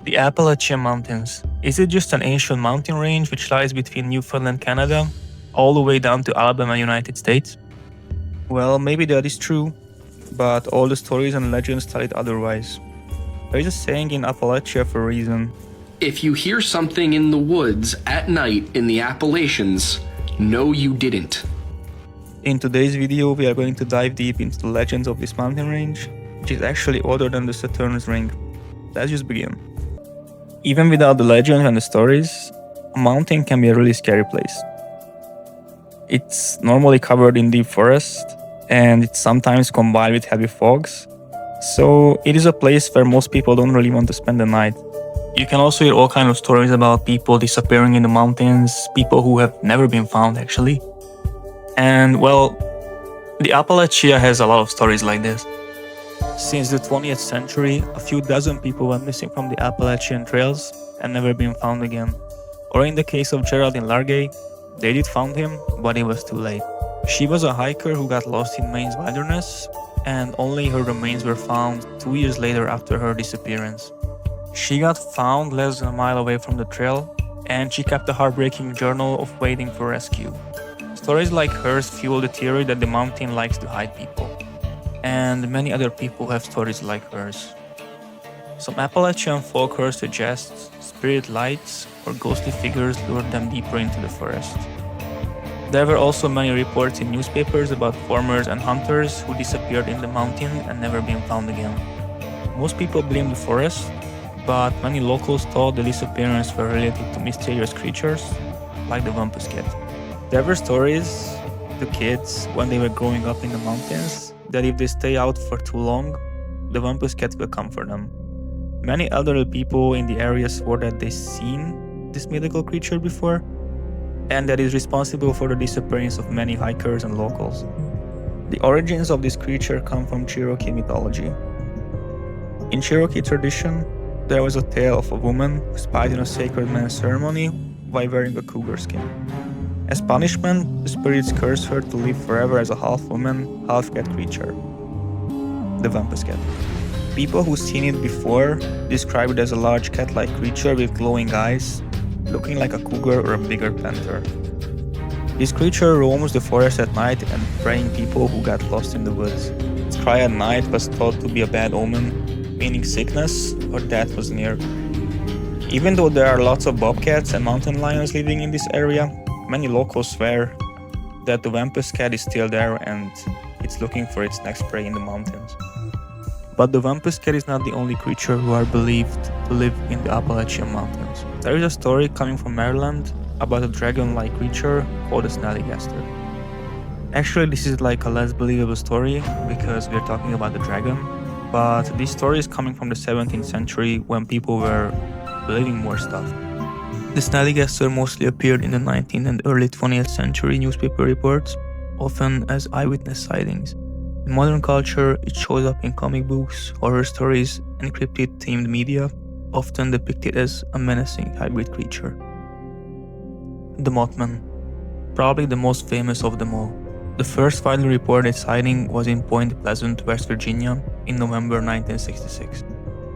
The Appalachian Mountains. Is it just an ancient mountain range which lies between Newfoundland, Canada, all the way down to Alabama, United States? Well, maybe that is true, but all the stories and legends tell it otherwise. There is a saying in Appalachia for a reason. If you hear something in the woods at night in the Appalachians, no you didn't. In today's video, we are going to dive deep into the legends of this mountain range, which is actually older than the Saturn's ring. Let's just begin. Even without the legends and the stories, a mountain can be a really scary place. It's normally covered in deep forest, and it's sometimes combined with heavy fogs, so it is a place where most people don't really want to spend the night. You can also hear all kinds of stories about people disappearing in the mountains, people who have never been found actually. And well, the Appalachia has a lot of stories like this. Since the 20th century, a few dozen people went missing from the Appalachian trails and never been found again. Or in the case of Geraldine Largay, they did found him, but it was too late. She was a hiker who got lost in Maine's wilderness, and only her remains were found 2 years later after her disappearance. She got found less than a mile away from the trail, and she kept a heartbreaking journal of waiting for rescue. Stories like hers fuel the theory that the mountain likes to hide people. And many other people have stories like hers. Some Appalachian folklore suggests spirit lights or ghostly figures lured them deeper into the forest. There were also many reports in newspapers about farmers and hunters who disappeared in the mountain and never been found again. Most people blame the forest, but many locals thought the disappearances were related to mysterious creatures like the Wampus Cat. There were stories to kids when they were growing up in the mountains that if they stay out for too long, the Wampus Cat will come for them. Many elderly people in the area swore that they've seen this mythical creature before, and that is responsible for the disappearance of many hikers and locals. The origins of this creature come from Cherokee mythology. In Cherokee tradition, there was a tale of a woman who spied in a sacred man's ceremony by wearing a cougar skin. As punishment, the spirits cursed her to live forever as a half-woman, half-cat creature, the Wampus Cat. People who've seen it before describe it as a large cat-like creature with glowing eyes, looking like a cougar or a bigger panther. This creature roams the forest at night and preying people who got lost in the woods. Its cry at night was thought to be a bad omen, meaning sickness or death was near. Even though there are lots of bobcats and mountain lions living in this area, many locals swear that the Wampus Cat is still there and it's looking for its next prey in the mountains. But the Wampus Cat is not the only creature who are believed to live in the Appalachian Mountains. There is a story coming from Maryland about a dragon-like creature called the Snallygaster. Actually, this is like a less believable story because we're talking about the dragon, but this story is coming from the 17th century when people were believing more stuff. The Snallygaster mostly appeared in the 19th and early 20th century newspaper reports, often as eyewitness sightings. In modern culture, it shows up in comic books, horror stories, and cryptid-themed media, often depicted as a menacing hybrid creature. The Mothman, probably the most famous of them all. The first widely reported sighting was in Point Pleasant, West Virginia, in November 1966.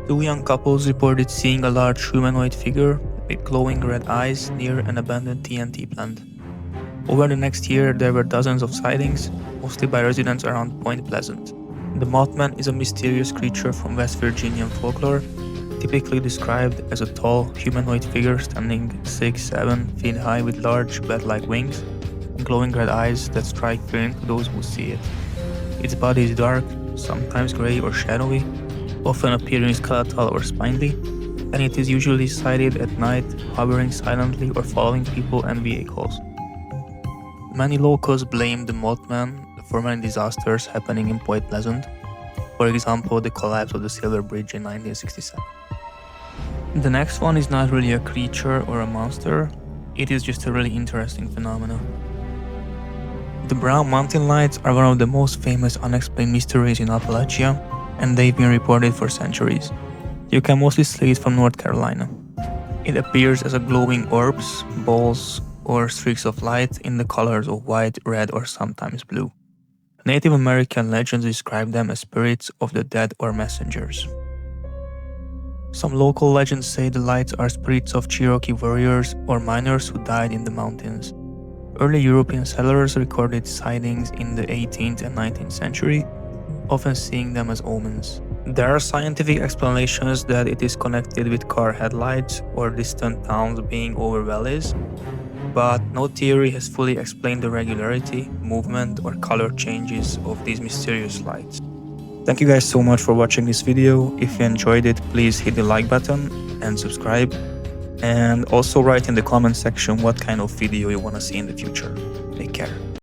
Two young couples reported seeing a large humanoid figure with glowing red eyes near an abandoned TNT plant. Over the next year, there were dozens of sightings, mostly by residents around Point Pleasant. The Mothman is a mysterious creature from West Virginian folklore, typically described as a tall, humanoid figure standing 6-7 feet high with large, bat-like wings and glowing red eyes that strike fear into those who see it. Its body is dark, sometimes gray or shadowy, often appearing skeletal or spindly, and it is usually sighted at night, hovering silently or following people and vehicles. Many locals blame the Mothman for many disasters happening in Point Pleasant, for example the collapse of the Silver Bridge in 1967. The next one is not really a creature or a monster, it is just a really interesting phenomenon. The Brown Mountain Lights are one of the most famous unexplained mysteries in Appalachia, and they've been reported for centuries. You can mostly see it from North Carolina. It appears as a glowing orbs, balls, or streaks of light in the colors of white, red, or sometimes blue. Native American legends describe them as spirits of the dead or messengers. Some local legends say the lights are spirits of Cherokee warriors or miners who died in the mountains. Early European settlers recorded sightings in the 18th and 19th century, often seeing them as omens. There are scientific explanations that it is connected with car headlights or distant towns being over valleys, but no theory has fully explained the regularity, movement, or color changes of these mysterious lights. Thank you guys so much for watching this video. If you enjoyed it, please hit the like button and subscribe. And also write in the comment section what kind of video you want to see in the future. Take care.